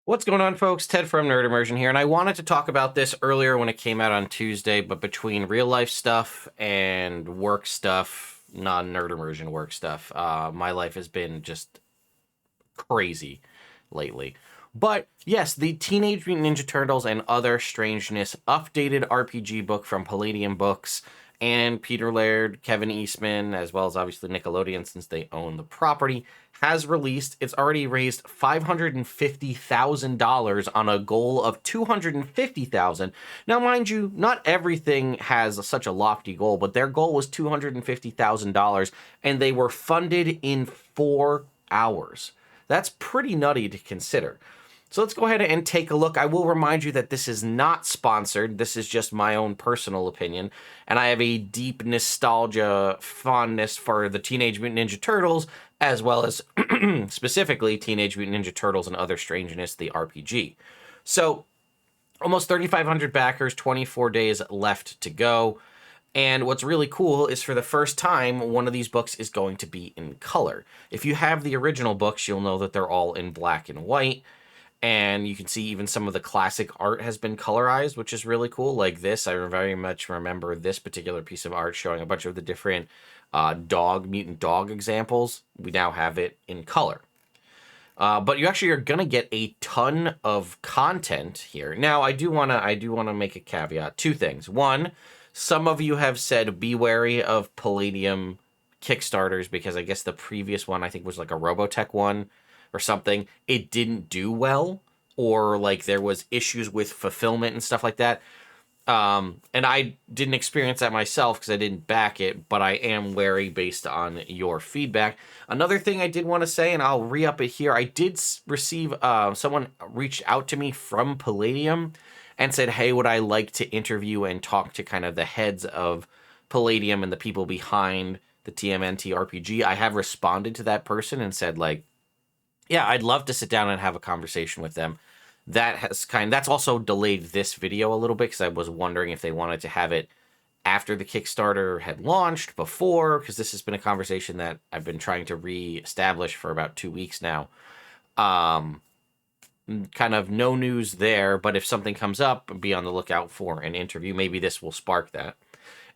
What's going on, folks? Ted from Nerd Immersion here, and I wanted to talk about this earlier when it came out on Tuesday, but between real life stuff and work stuff, non-Nerd Immersion work stuff, my life has been just crazy lately. But yes, the Teenage Mutant Ninja Turtles and Other Strangeness updated RPG book from Palladium Books and Peter Laird, Kevin Eastman, as well as obviously Nickelodeon since they own the property, has released. It's already raised $550,000 on a goal of $250,000. Now, mind you, not everything has such a lofty goal, but their goal was $250,000 and they were funded in 4 hours. That's pretty nutty to consider. So let's go ahead and take a look. I will remind you that this is not sponsored. This is just my own personal opinion. And I have a deep nostalgia fondness for the Teenage Mutant Ninja Turtles, as well as specifically Teenage Mutant Ninja Turtles and Other Strangeness, the RPG. So almost 3,500 backers, 24 days left to go. And what's really cool is for the first time, one of these books is going to be in color. If you have the original books, you'll know that they're all in black and white. And you can see even some of the classic art has been colorized, which is really cool. Like this, I very much remember this particular piece of art showing a bunch of the different mutant dog examples. We now have it in color. But you actually are gonna get a ton of content here. Now, I do wanna make a caveat. Two things. One, some of you have said be wary of Palladium Kickstarters because I guess the previous one I think was like a Robotech one or something. It didn't do well, or like there was issues with fulfillment and stuff like that. And I didn't experience that myself because I didn't back it, but I am wary based on your feedback. Another thing I did want to say, and I'll re-up it here, I did receive, someone reached out to me from Palladium and said, hey, would I like to interview and talk to kind of the heads of Palladium and the people behind the TMNT RPG. I have responded to that person and said, like, yeah, I'd love to sit down and have a conversation with them. That's also delayed this video a little bit because I was wondering if they wanted to have it after the Kickstarter had launched, before, because this has been a conversation that I've been trying to re-establish for about 2 weeks now. Kind of no news there, but if something comes up, be on the lookout for an interview. Maybe this will spark that.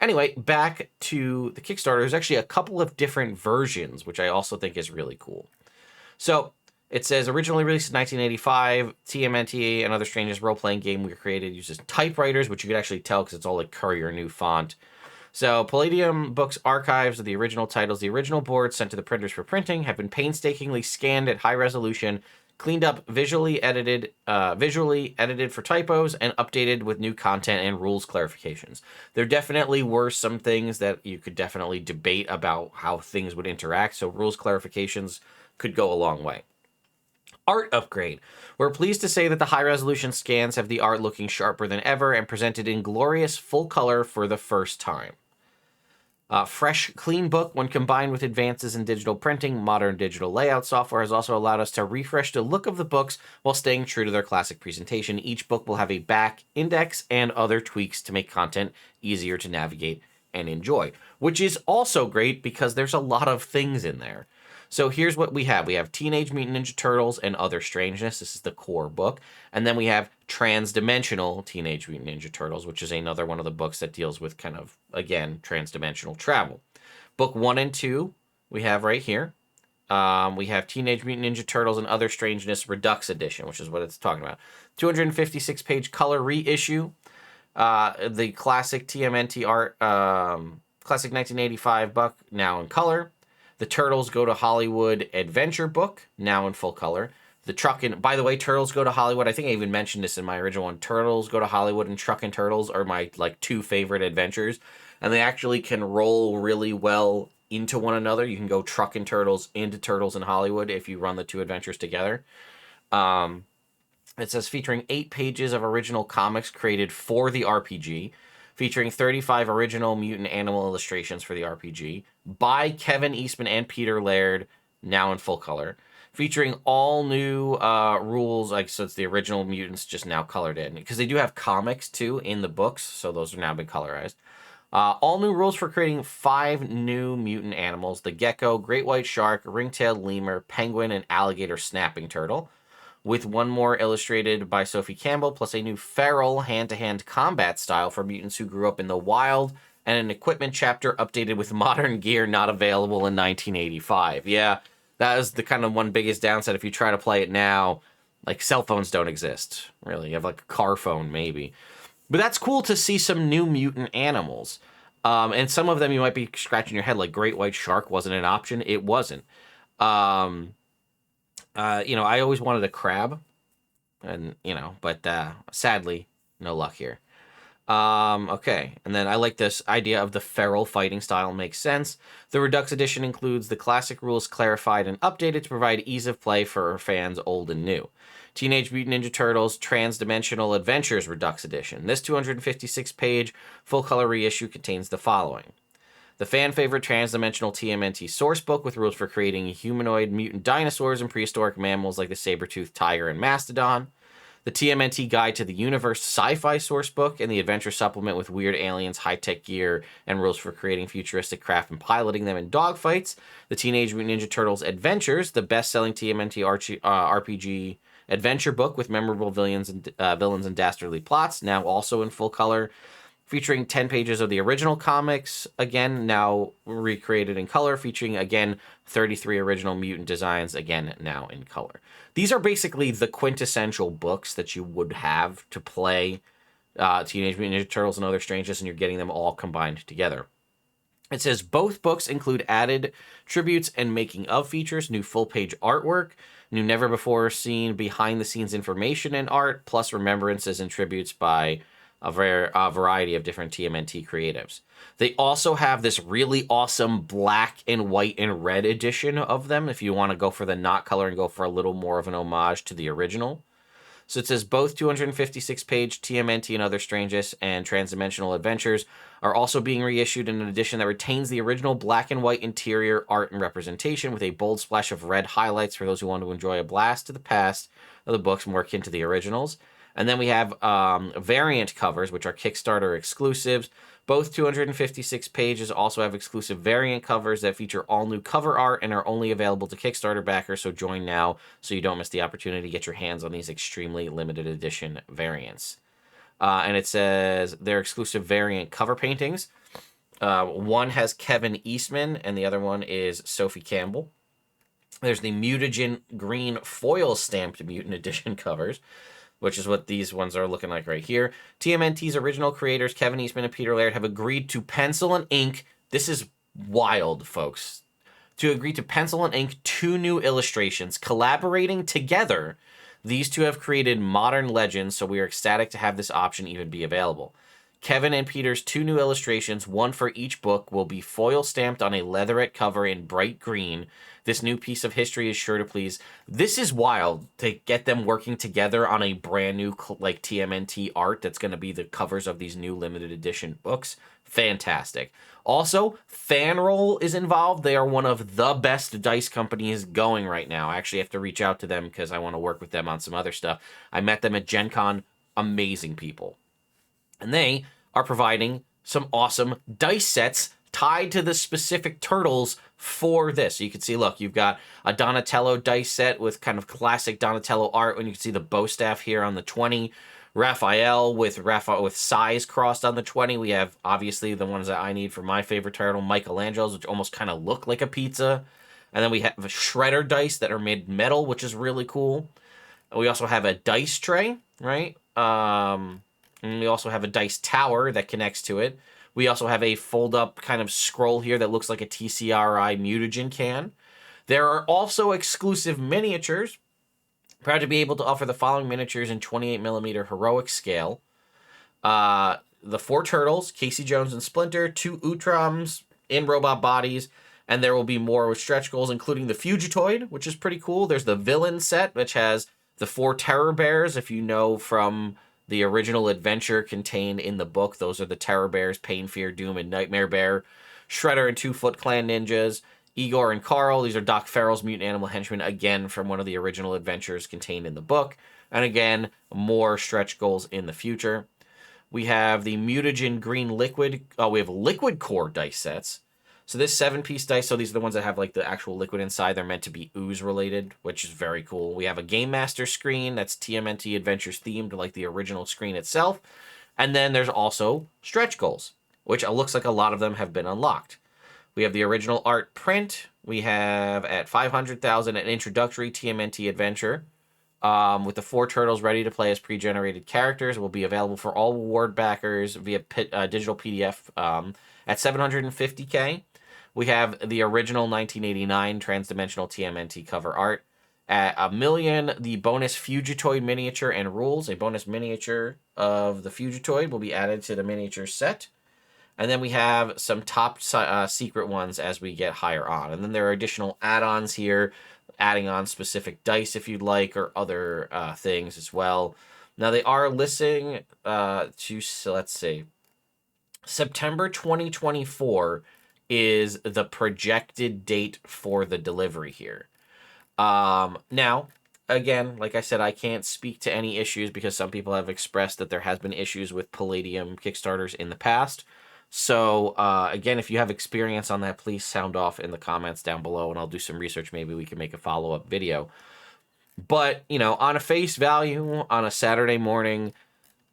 Anyway, back to the Kickstarter. There's actually a couple of different versions, which I also think is really cool. So it says, originally released in 1985, TMNT and Other Strangeness role-playing game we created uses typewriters, which you could actually tell because it's all like Courier New font. So Palladium Books archives of the original titles, the original boards sent to the printers for printing, have been painstakingly scanned at high resolution, cleaned up, visually edited for typos, and updated with new content and rules clarifications. There definitely were some things that you could definitely debate about how things would interact, so rules clarifications could go a long way. Art upgrade. We're pleased to say that the high-resolution scans have the art looking sharper than ever and presented in glorious full color for the first time. Fresh, clean book, when combined with advances in digital printing, modern digital layout software has also allowed us to refresh the look of the books while staying true to their classic presentation. Each book will have a back, index, and other tweaks to make content easier to navigate and enjoy, which is also great because there's a lot of things in there. So here's what we have. We have Teenage Mutant Ninja Turtles and Other Strangeness. This is the core book. And then we have Transdimensional Teenage Mutant Ninja Turtles, which is another one of the books that deals with kind of, again, transdimensional travel. Book 1 and 2 we have right here. We have Teenage Mutant Ninja Turtles and Other Strangeness Redux Edition, which is what it's talking about. 256-page color reissue. The classic TMNT art, classic 1985 book, now in color. The Turtles Go to Hollywood adventure book, now in full color. The Truckin', by the way, Turtles Go to Hollywood, I think I even mentioned this in my original one. Turtles Go to Hollywood and Truckin' Turtles are my like 2 favorite adventures. And they actually can roll really well into one another. You can go Truckin' Turtles into Turtles in Hollywood if you run the 2 adventures together. It says featuring 8 pages of original comics created for the RPG, featuring 35 original mutant animal illustrations for the RPG, by Kevin Eastman and Peter Laird, now in full color, featuring all new rules, like, so it's the original mutants just now colored in, because they do have comics, too, in the books, so those have now been colorized. All new rules for creating 5 new mutant animals: the gecko, great white shark, ring-tailed lemur, penguin, and alligator snapping turtle. with one more illustrated by Sophie Campbell, plus a new feral hand-to-hand combat style for mutants who grew up in the wild, and an equipment chapter updated with modern gear not available in 1985. Yeah, that is the kind of one biggest downside. If you try to play it now, like, cell phones don't exist, really. You have, like, a car phone, maybe. But that's cool to see some new mutant animals. And some of them you might be scratching your head, like Great White Shark wasn't an option. It wasn't. I always wanted a crab, and but sadly, no luck here. Okay, and then I like this idea of the feral fighting style. Makes sense. The Redux edition includes the classic rules clarified and updated to provide ease of play for fans old and new. Teenage Mutant Ninja Turtles Transdimensional Adventures Redux Edition. This 256-page full-color reissue contains the following: the fan-favorite transdimensional TMNT sourcebook with rules for creating humanoid mutant dinosaurs and prehistoric mammals like the saber-toothed tiger and mastodon. The TMNT Guide to the Universe sci-fi sourcebook and the adventure supplement with weird aliens, high-tech gear, and rules for creating futuristic craft and piloting them in dogfights. The Teenage Mutant Ninja Turtles Adventures, the best-selling TMNT RPG adventure book with memorable villains and dastardly plots, now also in full color, featuring 10 pages of the original comics, again, now recreated in color, featuring, again, 33 original mutant designs, again, now in color. These are basically the quintessential books that you would have to play Teenage Mutant Ninja Turtles and Other Strangeness, and you're getting them all combined together. It says both books include added tributes and making of features, new full-page artwork, new never-before-seen behind-the-scenes information and art, plus remembrances and tributes by a variety of different TMNT creatives. They also have this really awesome black and white and red edition of them, if you want to go for the not color and go for a little more of an homage to the original. So it says both 256-page TMNT and Other Strangeness and Transdimensional Adventures are also being reissued in an edition that retains the original black and white interior art and representation with a bold splash of red highlights for those who want to enjoy a blast to the past of the books more akin to the originals. And then we have variant covers, which are Kickstarter exclusives. Both 256 pages also have exclusive variant covers that feature all new cover art and are only available to Kickstarter backers, so join now so you don't miss the opportunity to get your hands on these extremely limited edition variants. And it says they're exclusive variant cover paintings. One has Kevin Eastman, and the other one is Sophie Campbell. There's the Mutagen green foil stamped mutant edition covers, which is what these ones are looking like right here. TMNT's original creators, Kevin Eastman and Peter Laird, have agreed to pencil and ink. This is wild, folks. To agree to pencil and ink 2 new illustrations. Collaborating together, these two have created modern legends, so we are ecstatic to have this option even be available. Kevin and Peter's 2 new illustrations, one for each book, will be foil stamped on a leatherette cover in bright green. This new piece of history is sure to please. This is wild to get them working together on a brand new like TMNT art that's going to be the covers of these new limited edition books. Fantastic. Also, Fanroll is involved. They are one of the best dice companies going right now. I actually have to reach out to them because I want to work with them on some other stuff. I met them at Gen Con. Amazing people. And they are providing some awesome dice sets tied to the specific turtles for this. So you can see, look, you've got a Donatello dice set with kind of classic Donatello art, and you can see the bow staff here on the 20. Raphael with size crossed on the 20. We have, obviously, the ones that I need for my favorite turtle, Michelangelo's, which almost kind of look like a pizza. And then we have shredder dice that are made metal, which is really cool. We also have a dice tray, right? And we also have a dice tower that connects to it. We also have a fold-up kind of scroll here that looks like a TCRI mutagen can. There are also exclusive miniatures. Proud to be able to offer the following miniatures in 28mm heroic scale. The 4 turtles, Casey Jones and Splinter, 2 Utroms in robot bodies, and there will be more with stretch goals, including the Fugitoid, which is pretty cool. There's the villain set, which has the 4 Terror Bears, if you know from the original adventure contained in the book. Those are the Terror Bears, Pain, Fear, Doom, and Nightmare Bear. Shredder and 2 Foot Clan ninjas. Igor and Carl, these are Doc Farrell's mutant animal henchmen, again from one of the original adventures contained in the book. And again, more stretch goals in the future. We have the Mutagen Green Liquid. We have Liquid Core dice sets. So this 7-piece dice, so these are the ones that have like the actual liquid inside. They're meant to be ooze related, which is very cool. We have a Game Master screen that's TMNT Adventures themed, like the original screen itself. And then there's also stretch goals, which it looks like a lot of them have been unlocked. We have the original art print. We have at 500,000 an introductory TMNT adventure with the 4 turtles ready to play as pre-generated characters. It will be available for all award backers via digital PDF at 750K. We have the original 1989 transdimensional TMNT cover art. At $1 million, the bonus Fugitoid miniature and rules. A bonus miniature of the Fugitoid will be added to the miniature set. And then we have some top secret ones as we get higher on. And then there are additional add-ons here, adding on specific dice if you'd like, or other things as well. Now they are listing so let's see, September 2024 is the projected date for the delivery here. Now, again, like I said, I can't speak to any issues because some people have expressed that there has been issues with Palladium Kickstarters in the past. So, again, if you have experience on that, please sound off in the comments down below, and I'll do some research. Maybe we can make a follow-up video. But, you know, on a face value, on a Saturday morning,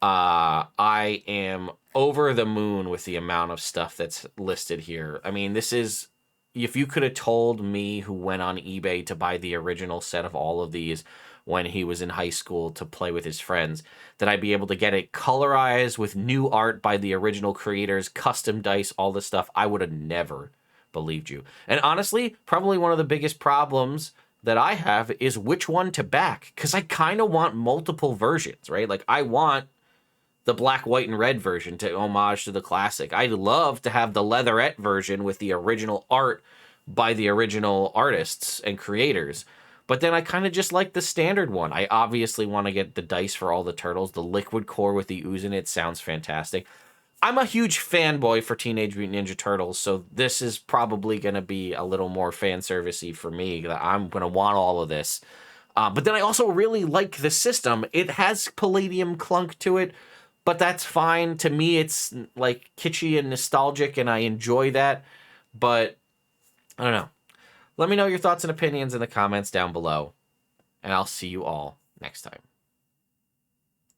I am over the moon with the amount of stuff that's listed here. I mean, this is... If you could have told me, who went on eBay to buy the original set of all of these when he was in high school to play with his friends, that I'd be able to get it colorized with new art by the original creators, custom dice, all this stuff, I would have never believed you. And honestly, probably one of the biggest problems that I have is which one to back, because I kind of want multiple versions, right? Like, I want the black, white, and red version to homage to the classic. I'd love to have the leatherette version with the original art by the original artists and creators. But then I kind of just like the standard one. I obviously want to get the dice for all the turtles. The liquid core with the ooze in it sounds fantastic. I'm a huge fanboy for Teenage Mutant Ninja Turtles, so this is probably going to be a little more fan servicey for me. I'm going to want all of this. But then I also really like the system. It has Palladium clunk to it, but that's fine. To me, it's like kitschy and nostalgic, and I enjoy that. But I don't know. Let me know your thoughts and opinions in the comments down below, and I'll see you all next time.